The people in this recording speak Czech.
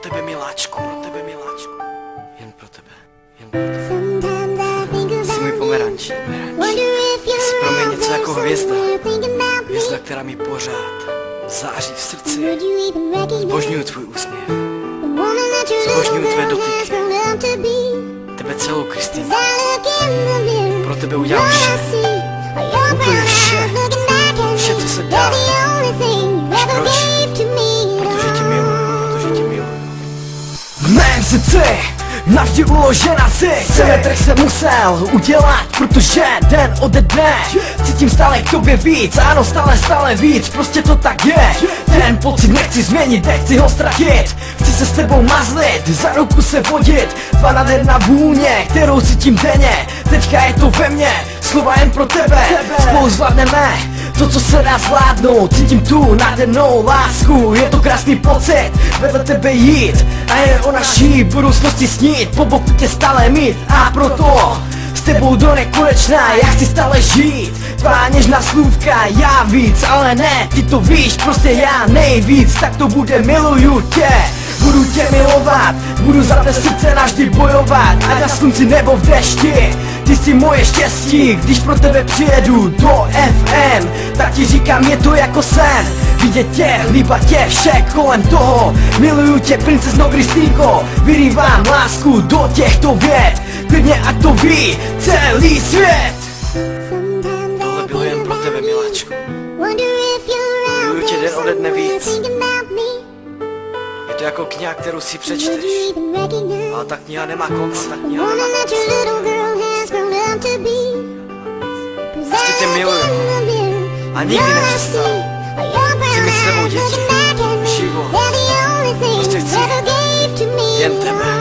tebe miláčku, jen pro tebe, jen pro tebe. Jsi můj pomeranč, jsi pro mě něco jako hvězda, která mi pořád září v srdci. Zbožňuju tvůj úsměv, zbožňuju tvé dotyky, tebe celou, Kristýno. Pro tebe udělám vše, úplně vše, vše, co se dá. Víš proč? Protože tě miluju. V mém srdci navždy uložena si. Semetrh jsem musel udělat, protože den ode dne cítím stále k tobě víc. Ano, stále víc, prostě to tak je. Ten pocit nechci změnit, nechci ho ztratit. Chci se s tebou mazlit, za ruku se vodit. Tvá nádherná vůně, kterou cítím denně. Teďka je to ve mně, slova jen pro tebe. Spolu zvládneme to, co se dá zvládnout. Cítím tu nádhernou lásku, je to krásný pocit vedle tebe jít a jen o naší budoucnosti snít, po boku tě stále mít. A proto s tebou do nekonečna já chci stále žít. Tvá něžná slůvka, já víc, ale ne, ty to víš, prostě já nejvíc. Tak to bude, miluju tě, budu tě milovat, budu za tvé srdce navždy bojovat. Ať na slunci nebo v dešti, ty jsi moje štěstí. Když pro tebe přijedu do FM, tak ti říkám, je to jako sen. Vidět tě, líbat tě, vše kolem toho. Miluju tě, princezno Kristýnko, vyrývám lásku do těchto vět. Klidně ať to ví celý svět. Tohle bylo jen pro tebe, miláčku. Miluju tě den ode dne víc. Je to jako kniha, kterou si přečteš, ale ta kniha nemá konce. Prostě tě miluju a nikdy nepřestanu. Chci mít s tebou děti, život, prostě chci jen tebe.